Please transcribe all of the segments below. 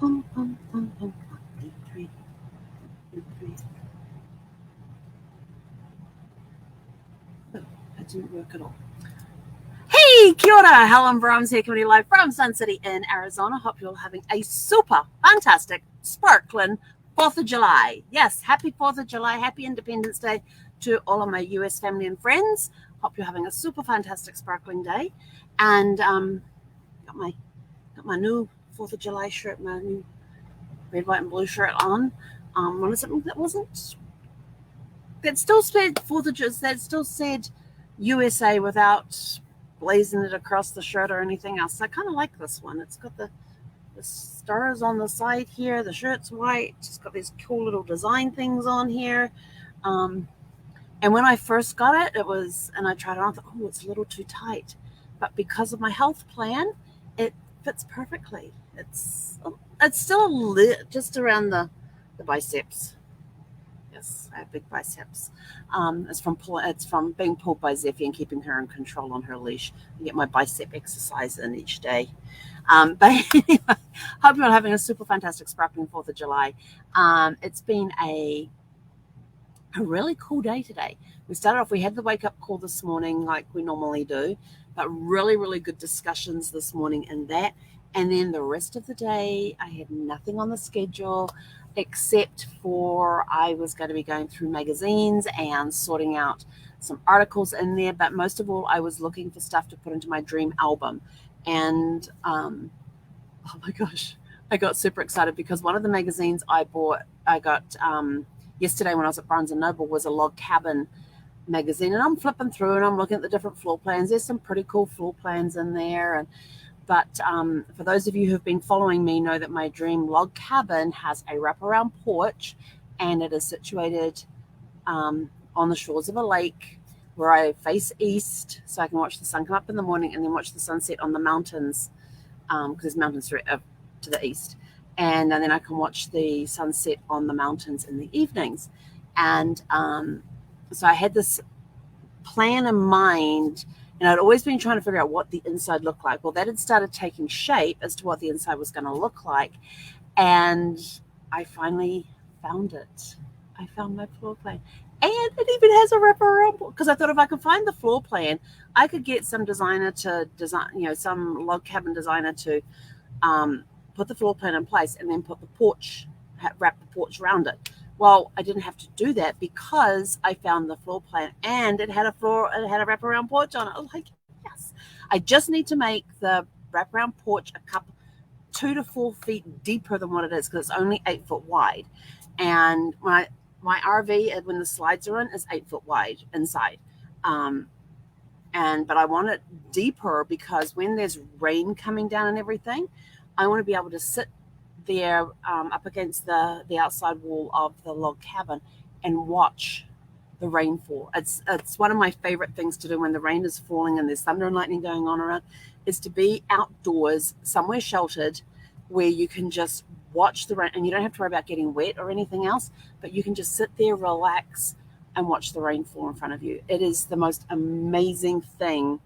Deep breathe. Deep breathe. Oh, that didn't work at all. Hey, kia ora, Helen Brahms here, coming live from Sun City in Arizona. Hope you're all having a super fantastic, sparkling 4th of July. Yes, happy 4th of July, happy Independence Day to all of my US family and friends. Hope you're having a super fantastic, sparkling day. And got my new 4th of July shirt, my new red, white, and blue shirt on. Wanted something that still said 4th of July, that still said USA without blazing it across the shirt or anything else. I kind of like this one. It's got the stars on the side here. The shirt's white. It's got these cool little design things on here. And when I first got it, and I tried it on, I thought, oh, it's a little too tight. But because of my health plan, it fits perfectly. It's still just around the biceps. Yes, I have big biceps. It's from being pulled by Zeffie and keeping her in control on her leash. I get my bicep exercise in each day. But anyway, hope you're having a super fantastic, sparkling 4th of July. It's been a really cool day today. We had the wake up call this morning like we normally do, but really, really good discussions this morning in that. And then the rest of the day, I had nothing on the schedule except for I was going to be going through magazines and sorting out some articles in there. But most of all, I was looking for stuff to put into my dream album. And oh my gosh, I got super excited because one of the magazines I got yesterday when I was at Barnes & Noble was a log cabin magazine. And I'm flipping through and I'm looking at the different floor plans. There's some pretty cool floor plans in there. But for those of you who've been following me know that my dream log cabin has a wraparound porch, and it is situated on the shores of a lake where I face east, so I can watch the sun come up in the morning and then watch the sunset on the mountains, because there's mountains to the east. And then I can watch the sunset on the mountains in the evenings. And so I had this plan in mind, and I'd always been trying to figure out what the inside looked like. Well, that had started taking shape as to what the inside was going to look like. And I finally found it. I found my floor plan. And it even has a wraparound, because I thought if I could find the floor plan, I could get some designer to design, some log cabin designer to put the floor plan in place and then put the porch, wrap the porch around it. Well, I didn't have to do that because I found the floor plan and it had a wraparound porch on it. I was like, yes. I just need to make the wraparound porch a couple 2 to 4 feet deeper than what it is, because it's only 8 foot wide. And my RV, when the slides are in, is 8 foot wide inside. But I want it deeper because when there's rain coming down and everything, I want to be able to sit there up against the outside wall of the log cabin and watch the rain fall. It's one of my favorite things to do when the rain is falling and there's thunder and lightning going on around, is to be outdoors somewhere sheltered where you can just watch the rain, and you don't have to worry about getting wet or anything else, but you can just sit there, relax, and watch the rain fall in front of you. It is the most amazing thing.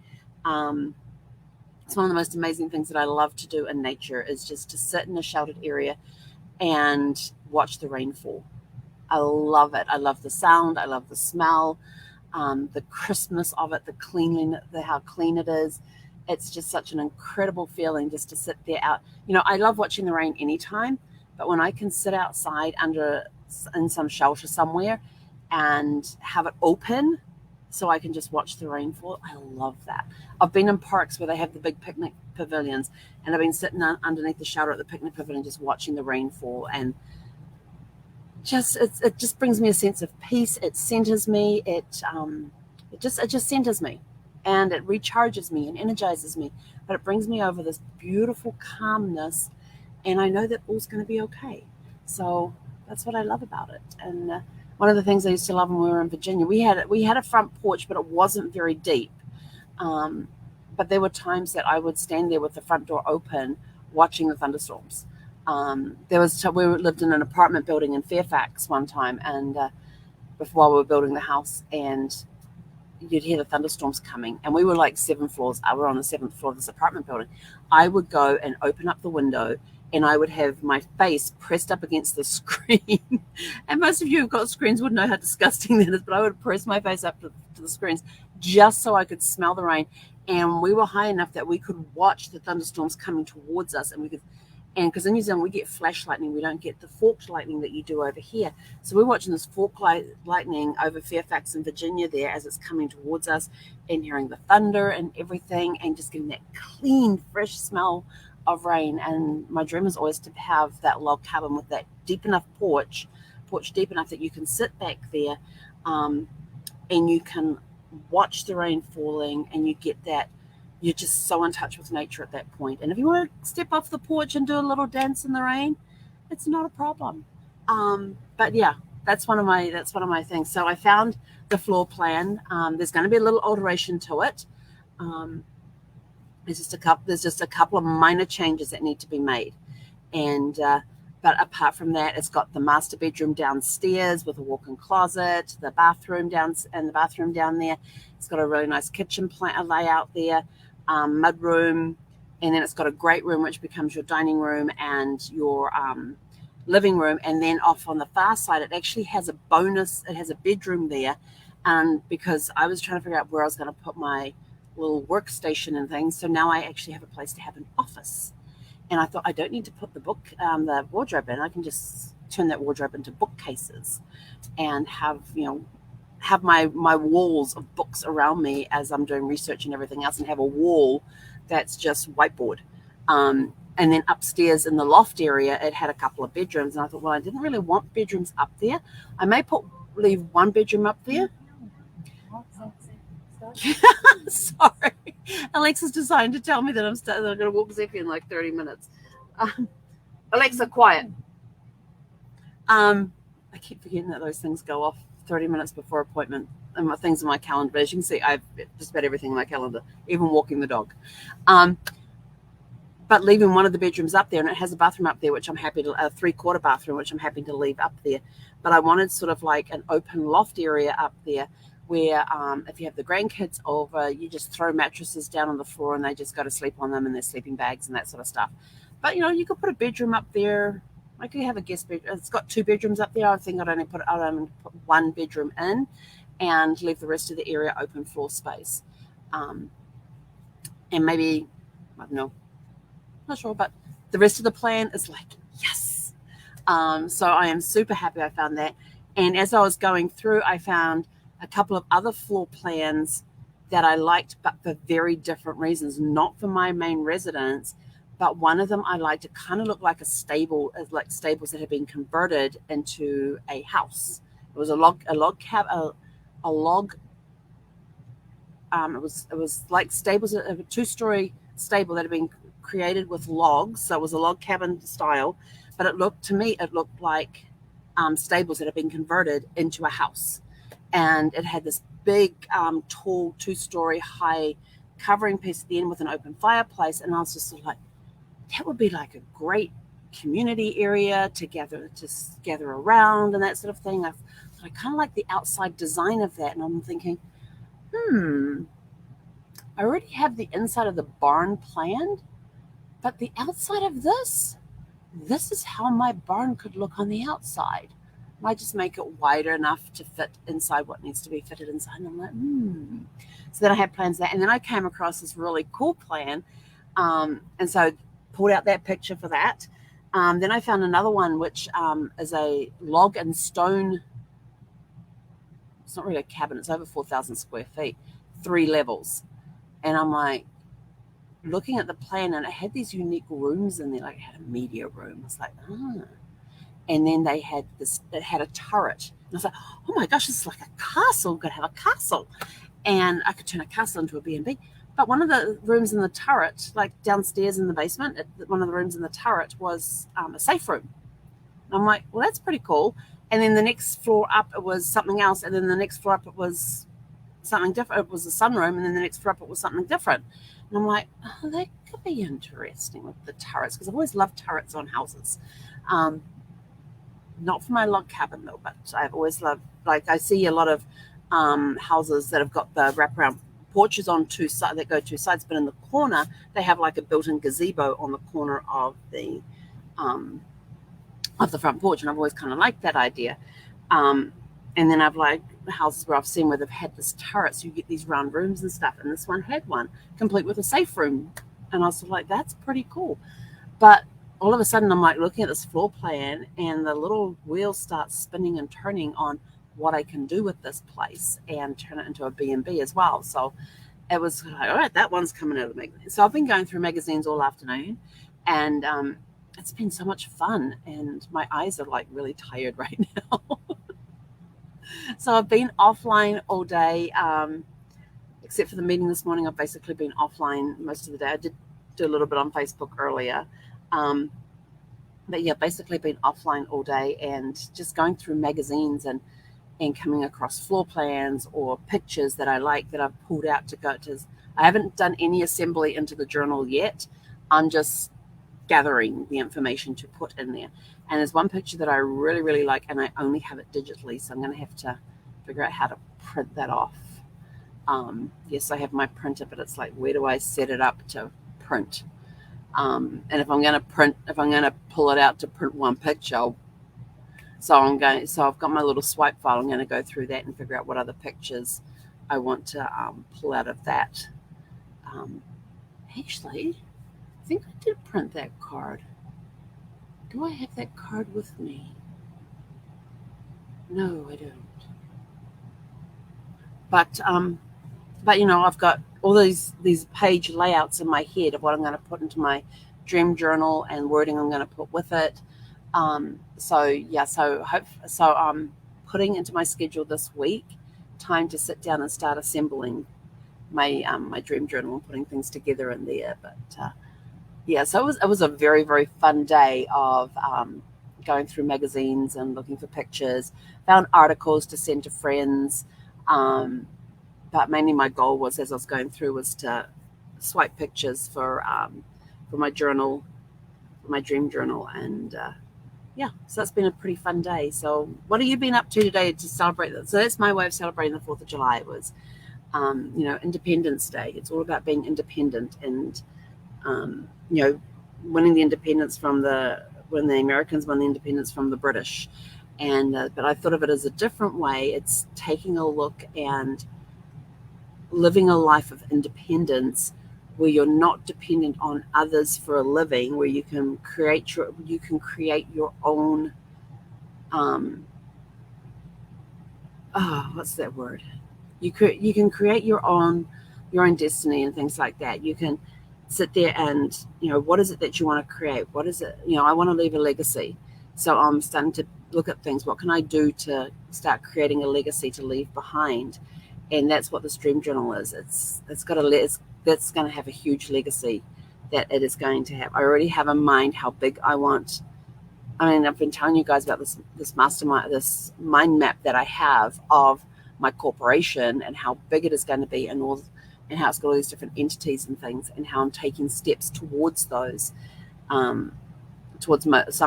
It's one of the most amazing things that I love to do in nature, is just to sit in a sheltered area and watch the rain fall. I love it. I love the sound. I love the smell, the crispness of it, the cleanliness, how clean it is. It's just such an incredible feeling just to sit there out. I love watching the rain anytime, but when I can sit outside in some shelter somewhere and have it open so I can just watch the rain fall, I love that. I've been in parks where they have the big picnic pavilions, and I've been sitting underneath the shelter at the picnic pavilion just watching the rain fall, and it just brings me a sense of peace. It centers me. It just centers me, and it recharges me and energizes me. But it brings me over this beautiful calmness, and I know that all's going to be okay. So that's what I love about it. And one of the things I used to love when we were in Virginia, we had a front porch, but it wasn't very deep. But there were times that I would stand there with the front door open, watching the thunderstorms. We lived in an apartment building in Fairfax one time, and while we were building the house, and you'd hear the thunderstorms coming, and we were like 7 floors. We were on the 7th floor of this apartment building. I would go and open up the window and I would have my face pressed up against the screen. And most of you who've got screens would know how disgusting that is, but I would press my face up to the screens just so I could smell the rain. And we were high enough that we could watch the thunderstorms coming towards us, and we could. And because in New Zealand we get flash lightning, we don't get the forked lightning that you do over here. So we're watching this forked lightning over Fairfax in Virginia there as it's coming towards us, and hearing the thunder and everything, and just getting that clean, fresh smell of rain. And my dream is always to have that log cabin with that deep enough porch deep enough that you can sit back there, and you can watch the rain falling, and you get that. You're just so in touch with nature at that point. And if you want to step off the porch and do a little dance in the rain, it's not a problem. But yeah, that's one of my things. So I found the floor plan. There's going to be a little alteration to it. There's just a couple of minor changes that need to be made. And but apart from that, it's got the master bedroom downstairs with a walk-in closet, the bathroom down there. It's got a really nice kitchen layout there. Mud room, and then it's got a great room which becomes your dining room and your living room. And then off on the far side, it actually has it has a bedroom there, and because I was trying to figure out where I was going to put my little workstation and things, so now I actually have a place to have an office. And I thought, I don't need to put the wardrobe in. I can just turn that wardrobe into bookcases and have my walls of books around me as I'm doing research and everything else, and have a wall that's just whiteboard. And then upstairs in the loft area, it had a couple of bedrooms. And I thought, well, I didn't really want bedrooms up there. I may leave one bedroom up there. Sorry. Alexa's deciding to tell me that I'm going to walk Zeffy in like 30 minutes. Alexa, quiet. I keep forgetting that those things go off 30 minutes before appointment, and my things on my calendar. But as you can see, I've just about everything on my calendar, even walking the dog. But leaving one of the bedrooms up there, and it has a bathroom up there, which I'm happy to, a 3/4 bathroom, which I'm happy to leave up there. But I wanted sort of like an open loft area up there where if you have the grandkids over, you just throw mattresses down on the floor and they just go to sleep on them, and their sleeping bags and that sort of stuff. But, you could put a bedroom up there. I could have a guest bedroom. It's got 2 bedrooms up there. I think I'd only put one bedroom in and leave the rest of the area open floor space. And maybe, I don't know, not sure, but the rest of the plan is like, yes. So I am super happy I found that. And as I was going through, I found a couple of other floor plans that I liked, but for very different reasons, not for my main residence. But one of them I liked. It kind of looked like a stable, like stables that had been converted into a house. It was a log cabin. It was like stables, a 2-story stable that had been created with logs. So it was a log cabin style, but it looked like stables that had been converted into a house. And it had this big, tall, 2-story high covering piece at the end with an open fireplace. And I was just sort of like, that would be like a great community area to gather around and that sort of thing. I kind of like the outside design of that. And I'm thinking, I already have the inside of the barn planned, but the outside of this is how my barn could look on the outside. I just make it wider enough to fit inside what needs to be fitted inside. And I'm like, So then I had plans that, and then I came across this really cool plan. And so pulled out that picture for that. Then I found another one, which is a log and stone. It's not really a cabin. It's over 4,000 square feet, 3 levels. And I'm like, looking at the plan, and it had these unique rooms in there. Like it had a media room. I was like, And then it had a turret. And I was like, oh my gosh, this is like a castle. We're going to have a castle. And I could turn a castle into a B&B. But one of the rooms in the turret, like downstairs in the basement, one of the rooms in the turret was a safe room. And I'm like, well, that's pretty cool. And then the next floor up, it was something else. And then the next floor up, it was something different. It was a sunroom. And then the next floor up, it was something different. And I'm like, oh, that could be interesting with the turrets, because I've always loved turrets on houses. Not for my log cabin though, but I've always loved, like I see a lot of houses that have got the wraparound porches on 2 sides that go 2 sides, but in the corner they have like a built-in gazebo on the corner of the of the front porch, and I've always kind of liked that idea. And then I've liked houses where I've seen where they've had this turret, so you get these round rooms and stuff, and this one had one, complete with a safe room. And I was like, that's pretty cool. But all of a sudden, I'm like looking at this floor plan, and the little wheel starts spinning and turning on what I can do with this place and turn it into a B&B as well. So it was like, all right, that one's coming out of the magazine. So I've been going through magazines all afternoon, and it's been so much fun, and my eyes are like really tired right now. So I've been offline all day, except for the meeting this morning. I've basically been offline most of the day. I did do a little bit on Facebook earlier. But yeah, basically been offline all day and just going through magazines and coming across floor plans or pictures that I like that I've pulled out to go to. I haven't done any assembly into the journal yet. I'm just gathering the information to put in there. And there's one picture that I really, really like, and I only have it digitally, so I'm going to have to figure out how to print that off. Yes, I have my printer, but it's like, where do I set it up to print? And if I'm going to pull it out to print one picture, so I've got my little swipe file. I'm going to go through that and figure out what other pictures I want to pull out of that. Actually, I think I did print that card. Do I have that card with me? No, I don't. But you know, I've got all these page layouts in my head of what I'm going to put into my dream journal and wording I'm going to put with it. So I'm putting into my schedule this week time to sit down and start assembling my my dream journal and putting things together in there. But so it was a very, very fun day of going through magazines and looking for pictures. Found articles to send to friends. But mainly my goal was, as I was going through, was to swipe pictures for my journal, for my dream journal. And so it's been a pretty fun day. So what have you been up to today to celebrate that? So that's my way of celebrating the 4th of July. It was, Independence Day. It's all about being independent and, winning the independence when the Americans won the independence from the British. And but I thought of it as a different way. It's taking a look and living a life of independence where you're not dependent on others for a living, where you can create your own what's that word? You can create your own destiny and things like that. You can sit there and, what is it that you want to create? What is it? I want to leave a legacy. So I'm starting to look at things. What can I do to start creating a legacy to leave behind? And that's what this dream journal is. That's going to have a huge legacy that it is going to have. I already have in mind how big I want. I mean, I've been telling you guys about this mastermind, this mind map that I have of my corporation and how big it is going to be, and how it's got all these different entities and things, and how I'm taking steps towards those, some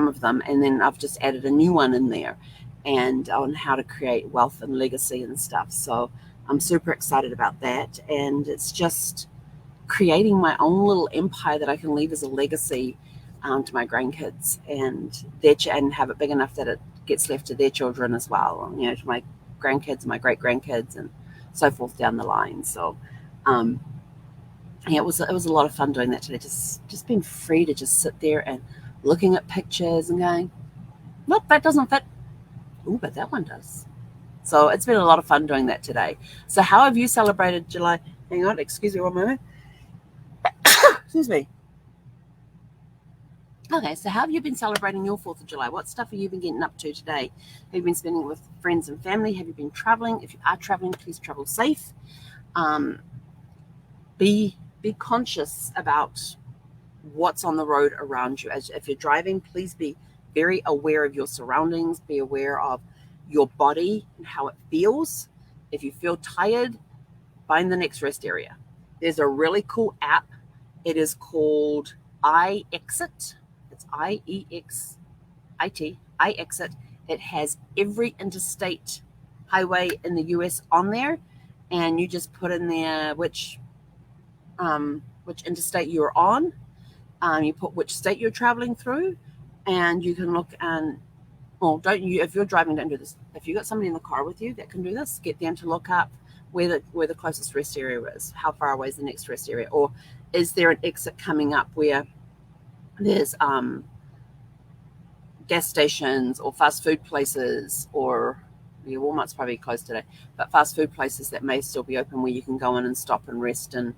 of them, and then I've just added a new one in there, and on how to create wealth and legacy and stuff. So I'm super excited about that, and it's just creating my own little empire that I can leave as a legacy to my grandkids, and have it big enough that it gets left to their children as well, to my grandkids, my great grandkids, and so forth down the line. So it was a lot of fun doing that today. Just being free to just sit there and looking at pictures and going, nope, that doesn't fit. Ooh, but that one does. So it's been a lot of fun doing that today. So how have you celebrated July? Hang on, excuse me one moment. Excuse me. Okay, so how have you been celebrating your 4th of July? What stuff have you been getting up to today? Have you been spending it with friends and family? Have you been traveling? If you are traveling, please travel safe. Be conscious about what's on the road around you. If you're driving, please be very aware of your surroundings. Be aware of your body and how it feels. If you feel tired, find the next rest area. There's a really cool app. It is called iExit. It's iExit. iExit. It has every interstate highway in the US on there, and you just put in there which interstate you're on. You put which state you're traveling through, And you can look and, well, don't you, if you're driving, don't do this. If you've got somebody in the car with you that can do this, get them to look up where the closest rest area is. How far away is the next rest area? Or is there an exit coming up where there's gas stations or fast food places, or Walmart's probably closed today, but fast food places that may still be open where you can go in and stop and rest and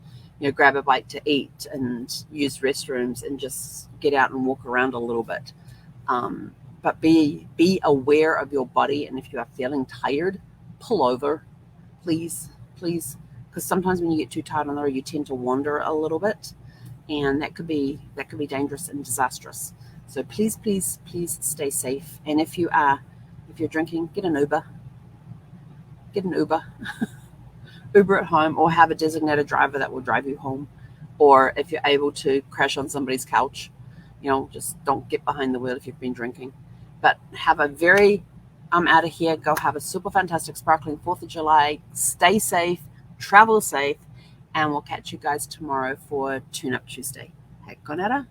grab a bite to eat and use restrooms and just get out and walk around a little bit. But be aware of your body, and if you are feeling tired, pull over, please, because sometimes when you get too tired on the road, you tend to wander a little bit, and that could be dangerous and disastrous. So please stay safe. And if you're drinking, get an Uber. Uber at home, or have a designated driver that will drive you home. Or if you're able to crash on somebody's couch, just don't get behind the wheel if you've been drinking. But have a very, I'm out of here. Go have a super fantastic sparkling 4th of July. Stay safe, travel safe, and we'll catch you guys tomorrow for Tune Up Tuesday. Hei konera.